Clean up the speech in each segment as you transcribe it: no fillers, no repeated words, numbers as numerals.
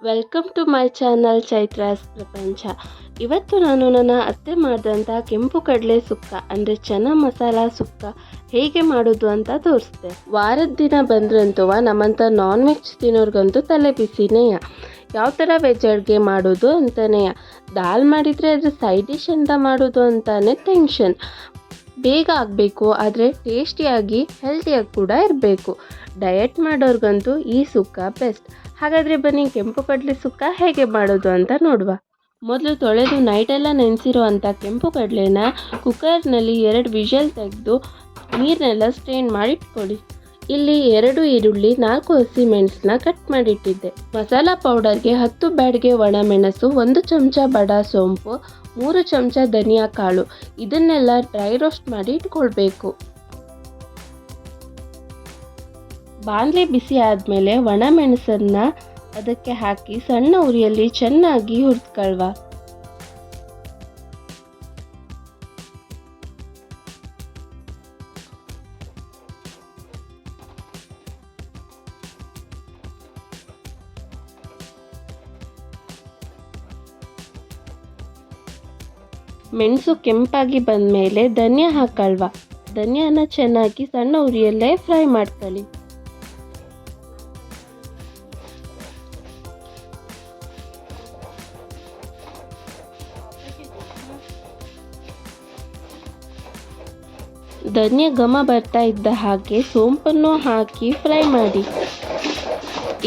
Welcome to my channel Chaitra's Prapancha. ಇವತ್ತು ನಾನು ನನ್ನ ಅತ್ತೆ ಮಾಡಿದಂಥ ಕೆಂಪು ಕಡಲೆ ಸುಕ್ಕ ಅಂದರೆ ಚೆನ್ನ ಮಸಾಲ ಸುಕ್ಕ ಹೇಗೆ ಮಾಡೋದು ಅಂತ ತೋರಿಸ್ದೆ. ವಾರದ ದಿನ ಬಂದ್ರಂತೂ ನಮ್ಮಂಥ ನಾನ್ ವೆಜ್ ತಿನ್ನೋರ್ಗಂತೂ ತಲೆ ಬಿಸಿನೇಯ. ಯಾವ ಥರ ವೆಜ್ ಅಡುಗೆ ಮಾಡೋದು ಅಂತಲೇ, ದಾಲ್ ಮಾಡಿದರೆ ಅದ್ರ ಸೈಡ್ ಡಿಶ್ ಅಂತ ಮಾಡೋದು ಅಂತಾನೆ ಟೆನ್ಷನ್. ಬೇಗ ಆಗಬೇಕು, ಆದರೆ ಟೇಸ್ಟಿಯಾಗಿ ಹೆಲ್ತಿಯಾಗಿ ಕೂಡ ಇರಬೇಕು. ಡಯಟ್ ಮಾಡೋರ್ಗಂತೂ ಈ ಸುಕ್ಕ ಬೆಸ್ಟ್. ಹಾಗಾದರೆ ಬನ್ನಿ ಕೆಂಪು ಕಡಲೆ ಸುಕ್ಕ ಹೇಗೆ ಮಾಡೋದು ಅಂತ ನೋಡುವ. ಮೊದಲು ತೊಳೆದು ನೈಟೆಲ್ಲ ನೆನೆಸಿರೋ ಅಂಥ ಕೆಂಪು ಕಡಲೆನ ಕುಕ್ಕರ್ನಲ್ಲಿ 2 ವಿಷಲ್ ತೆಗೆದು ನೀರನ್ನೆಲ್ಲ ಸ್ಟ್ರೈನ್ ಮಾಡಿ ಇಟ್ಕೊಳ್ಳಿ. ಇಲ್ಲಿ 2 ಈರುಳ್ಳಿ, 4 ಹಸಿಮೆಣಸನ್ನ ಕಟ್ ಮಾಡಿಟ್ಟಿದ್ದೆ. ಮಸಾಲ ಪೌಡರ್ಗೆ 10 ಬ್ಯಾಡ್ಗೆ ಒಣಮೆಣಸು, 1 ಚಮಚ ಬಡ ಸೋಂಪು, 3 ಚಮಚ ಧನಿಯಾ ಕಾಳು, ಇದನ್ನೆಲ್ಲ ಡ್ರೈ ರೋಸ್ಟ್ ಮಾಡಿ ಇಟ್ಕೊಳ್ಬೇಕು. ಬಾಣಲೆ ಬಿಸಿ ಆದಮೇಲೆ ಒಣಮೆಣಸನ್ನು ಅದಕ್ಕೆ ಹಾಕಿ ಸಣ್ಣ ಉರಿಯಲ್ಲಿ ಚೆನ್ನಾಗಿ ಹುರಿದ್ಕೊಳ್ವ. ಮೆಣಸು ಕೆಂಪಾಗಿ ಬಂದಮೇಲೆ ಧನಿಯಾ ಹಾಕಲ್ವ. ಧನಿಯಾನ ಚೆನ್ನಾಗಿ ಸಣ್ಣ ಉರಿಯಲ್ಲೇ ಫ್ರೈ ಮಾಡ್ಕೊಳ್ಳಿ. ಧನಿಯಾ ಘಮ ಬರ್ತಾ ಇದ್ದ ಹಾಗೆ ಸೋಂಪನ್ನು ಹಾಕಿ ಫ್ರೈ ಮಾಡಿ.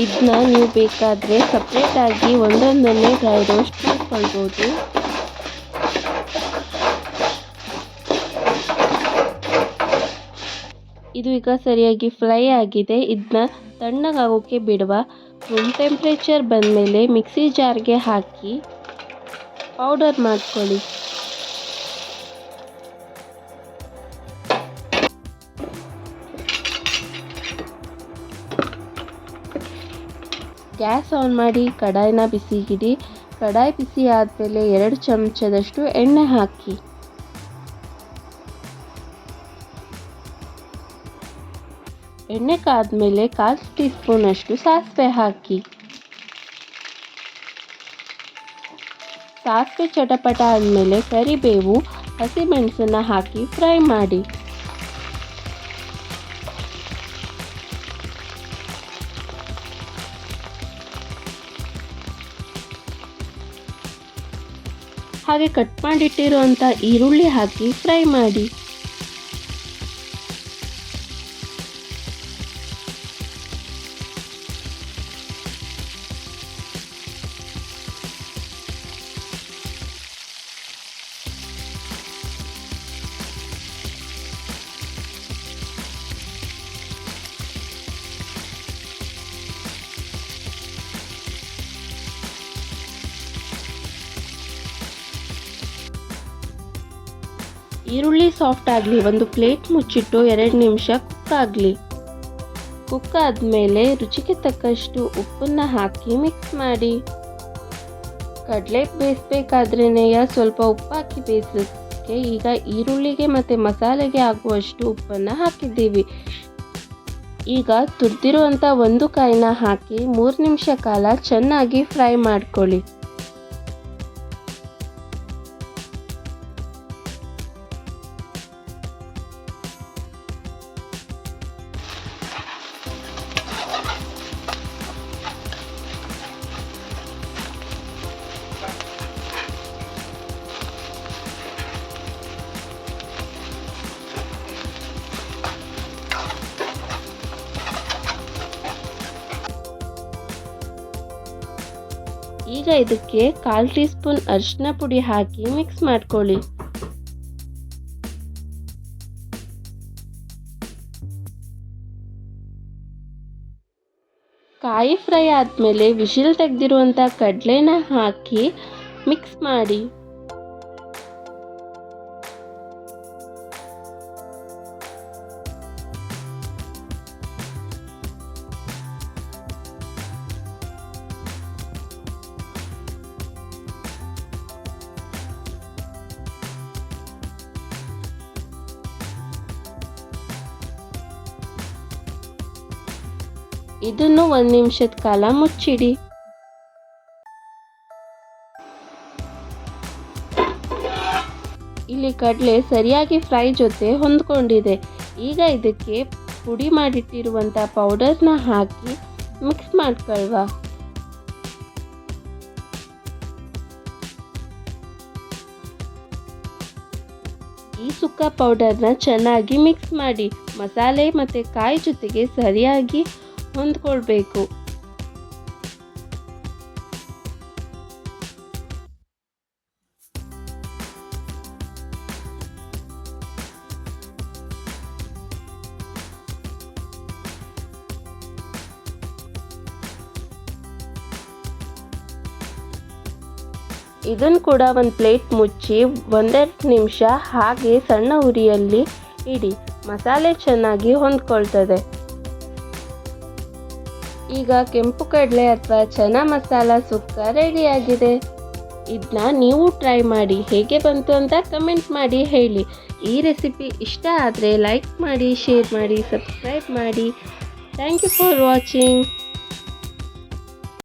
ಇದನ್ನ ನೀವು ಬೇಕಾದರೆ ಸಪ್ರೇಟಾಗಿ ಒಂದೊಂದನ್ನೇ ಡ್ರೈ ರೋಸ್ಟ್ ಮಾಡ್ಕೊಳ್ಬೋದು. ಇದು ಈಗ ಸರಿಯಾಗಿ ಫ್ರೈ ಆಗಿದೆ. ಇದನ್ನ ತಣ್ಣಗಾಗೋಕ್ಕೆ ಬಿಡುವ. ರೂಮ್ ಟೆಂಪ್ರೇಚರ್ ಬಂದಮೇಲೆ ಮಿಕ್ಸಿ ಜಾರ್ಗೆ ಹಾಕಿ ಪೌಡರ್ ಮಾಡ್ಕೊಳ್ಳಿ. ಗ್ಯಾಸ್ ಆನ್ ಮಾಡಿ ಕಡಾಯಿನ ಬಿಸಿಗಿಡಿ. ಕಡಾಯಿ ಬಿಸಿ ಆದಮೇಲೆ 2 ಚಮಚದಷ್ಟು ಎಣ್ಣೆ ಹಾಕಿ. ಎಣ್ಣೆ ಕಾದ್ಮೇಲೆ 1/4 ಟೀ ಸ್ಪೂನಷ್ಟು ಸಾಸಿವೆ ಹಾಕಿ. ಸಾಸಿವೆ ಚಟಪಟ ಆದಮೇಲೆ ಕರಿಬೇವು, ಹಸಿಮೆಣಸನ್ನು ಹಾಕಿ ಫ್ರೈ ಮಾಡಿ. ಹಾಗೆ ಕಟ್ ಮಾಡಿಟ್ಟಿರುವಂಥ ಈರುಳ್ಳಿ ಹಾಕಿ ಫ್ರೈ ಮಾಡಿ. ಈರುಳ್ಳಿ ಸಾಫ್ಟ್ ಆಗಲಿ. ಒಂದು ಪ್ಲೇಟ್ ಮುಚ್ಚಿಟ್ಟು 2 ನಿಮಿಷ ಕುಕ್ ಆಗಲಿ. ಕುಕ್ ಆದಮೇಲೆ ರುಚಿಗೆ ತಕ್ಕಷ್ಟು ಉಪ್ಪನ್ನು ಹಾಕಿ ಮಿಕ್ಸ್ ಮಾಡಿ. ಕಡಲೆ ಬೇಯಿಸ್ಬೇಕಾದ್ರೇ ಸ್ವಲ್ಪ ಉಪ್ಪು ಹಾಕಿ ಬೇಯಿಸೋಕ್ಕೆ ಈಗ ಈರುಳ್ಳಿಗೆ ಮತ್ತು ಮಸಾಲೆಗೆ ಆಗುವಷ್ಟು ಉಪ್ಪನ್ನು ಹಾಕಿದ್ದೀವಿ. ಈಗ ತುರಿದಿರುವಂಥ 1 ಕಾಯಿನ ಹಾಕಿ 3 ನಿಮಿಷ ಕಾಲ ಚೆನ್ನಾಗಿ ಫ್ರೈ ಮಾಡ್ಕೊಳ್ಳಿ. ಈಗ ಇದಕ್ಕೆ 1/4 ಟೀ ಸ್ಪೂನ್ ಅರಿಶಿನ ಪುಡಿ ಹಾಕಿ ಮಿಕ್ಸ್ ಮಾಡ್ಕೊಳ್ಳಿ. ಕಾಯಿ ಫ್ರೈ ಆದಮೇಲೆ ವಿಶಿಲ್ ತೆಗೆದಿರುವಂಥ ಕಡಲೆನ ಹಾಕಿ ಮಿಕ್ಸ್ ಮಾಡಿ. ಇದನ್ನು 1 ನಿಮಿಷದ ಕಾಲ ಮುಚ್ಚಿಡಿ. ಇಲ್ಲಿ ಕಡಲೆ ಸರಿಯಾಗಿ ಫ್ರೈ ಜೊತೆ ಹೊಂದ್ಕೊಂಡಿದೆ. ಈಗ ಇದಕ್ಕೆ ಪುಡಿ ಮಾಡಿಟ್ಟಿರುವಂಥ ಪೌಡರ್ನ ಹಾಕಿ ಮಿಕ್ಸ್ ಮಾಡ್ಕೊಳ್ವ. ಈ ಸುಕ್ಕ ಪೌಡರ್ನ ಚೆನ್ನಾಗಿ ಮಿಕ್ಸ್ ಮಾಡಿ. ಮಸಾಲೆ ಮತ್ತು ಕಾಯಿ ಜೊತೆಗೆ ಸರಿಯಾಗಿ ಹೊಂದ್ಕೊಳ್ಬೇಕು. ಇದನ್ನು ಕೂಡ ಒಂದು ಪ್ಲೇಟ್ ಮುಚ್ಚಿ 1-2 ನಿಮಿಷ ಹಾಗೆ ಸಣ್ಣ ಉರಿಯಲ್ಲಿ ಇಡಿ. ಮಸಾಲೆ ಚೆನ್ನಾಗಿ ಹೊಂದ್ಕೊಳ್ತದೆ. ಈಗ ಕೆಂಪು ಕಡಲೆ ಅಥವಾ ಚನಾ ಮಸಾಲ ಸುಕ್ಕ ರೆಡಿಯಾಗಿದೆ. ಇದನ್ನ ನೀವು ಟ್ರೈ ಮಾಡಿ, ಹೇಗೆ ಬಂತು ಅಂತ ಕಮೆಂಟ್ ಮಾಡಿ ಹೇಳಿ. ಈ ರೆಸಿಪಿ ಇಷ್ಟ ಆದರೆ ಲೈಕ್ ಮಾಡಿ, ಶೇರ್ ಮಾಡಿ, ಸಬ್ಸ್ಕ್ರೈಬ್ ಮಾಡಿ. Thank you for watching.